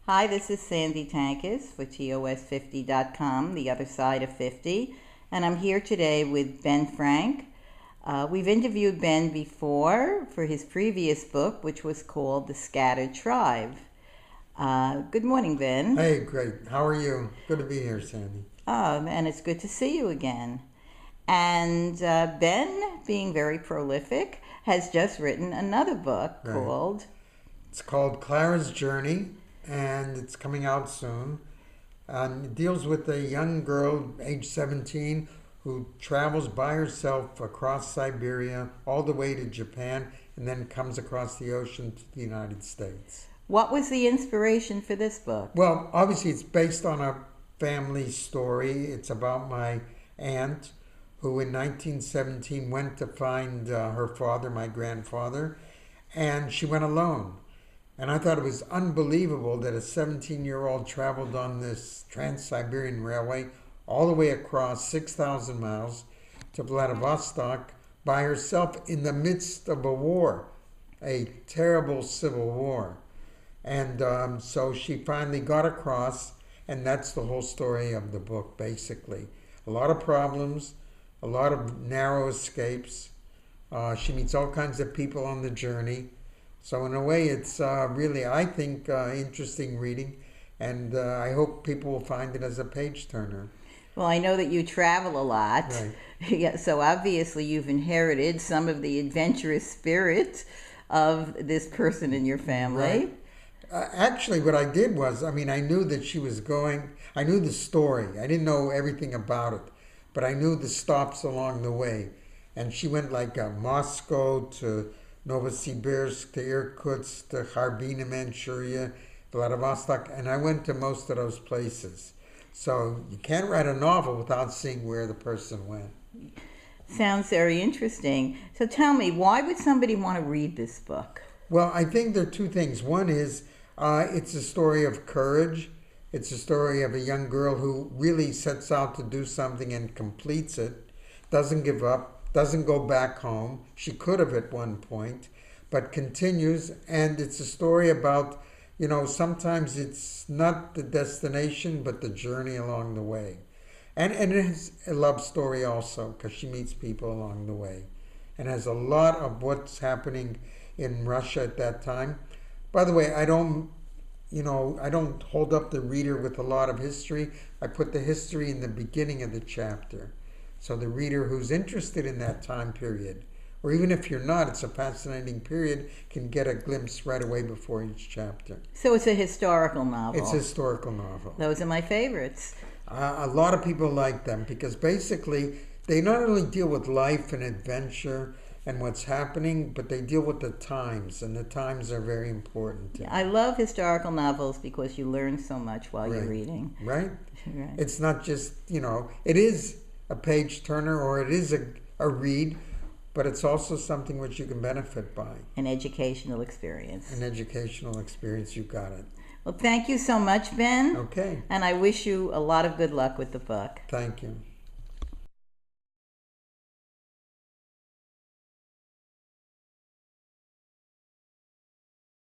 Hi, this is Sandy Tankus for TOS50.com, The Other Side of 50, and I'm here today with Ben Frank. We've interviewed Ben before for his previous book, which was called The Scattered Tribe. Good morning, Ben. Hey, great. How are you? Good to be here, Sandy. And it's good to see you again. And Ben, being very prolific, has just written another book Right. called... It's called Klara's Journey, and it's coming out soon. It deals with a young girl, age 17, who travels by herself across Siberia all the way to Japan and then comes across the ocean to the United States. What was the inspiration for this book? Well, obviously, it's based on a family story. It's about my aunt, who in 1917 went to find her father, my grandfather, and she went alone. And I thought it was unbelievable that a 17-year-old traveled on this Trans-Siberian Railway all the way across 6,000 miles to Vladivostok by herself in the midst of a war, a terrible civil war. And so she finally got across, and that's the whole story of the book, basically. A lot of problems, a lot of narrow escapes. She meets all kinds of people on the journey. So in a way, it's really, I think, interesting reading, and I hope people will find it as a page-turner. Well, I know that you travel a lot. Right. Yeah, so obviously you've inherited some of the adventurous spirit of this person in your family. Right. Actually, what I did was, I knew that she was going, I knew the story. I didn't know everything about it, but I knew the stops along the way. And she went like Moscow to Novosibirsk to Irkutsk to Harbin in Manchuria, Vladivostok, and I went to most of those places. So you can't write a novel without seeing where the person went. Sounds very interesting. So tell me, why would somebody want to read this book? Well, I think there are two things. One is it's a story of courage. It's a story of a young girl who really sets out to do something and completes it, doesn't give up, doesn't go back home. She could have at one point, but continues. And it's a story about, sometimes it's not the destination, but the journey along the way. And it is a love story also, because she meets people along the way. And has a lot of what's happening in Russia at that time. By the way, I don't hold up the reader with a lot of history. I put the history in the beginning of the chapter. So the reader who's interested in that time period, or even if you're not, it's a fascinating period, can get a glimpse right away before each chapter. So it's a historical novel. It's a historical novel. Those are my favorites. A lot of people like them because basically they not only deal with life and adventure and what's happening, but they deal with the times, and the times are very important. Yeah, I love historical novels because you learn so much while you're reading. Right? Right. It's not just, it is a page turner or it is a read, but it's also something which you can benefit by. An educational experience. An educational experience, you got it. Well, thank you so much, Ben. Okay. And I wish you a lot of good luck with the book. Thank you.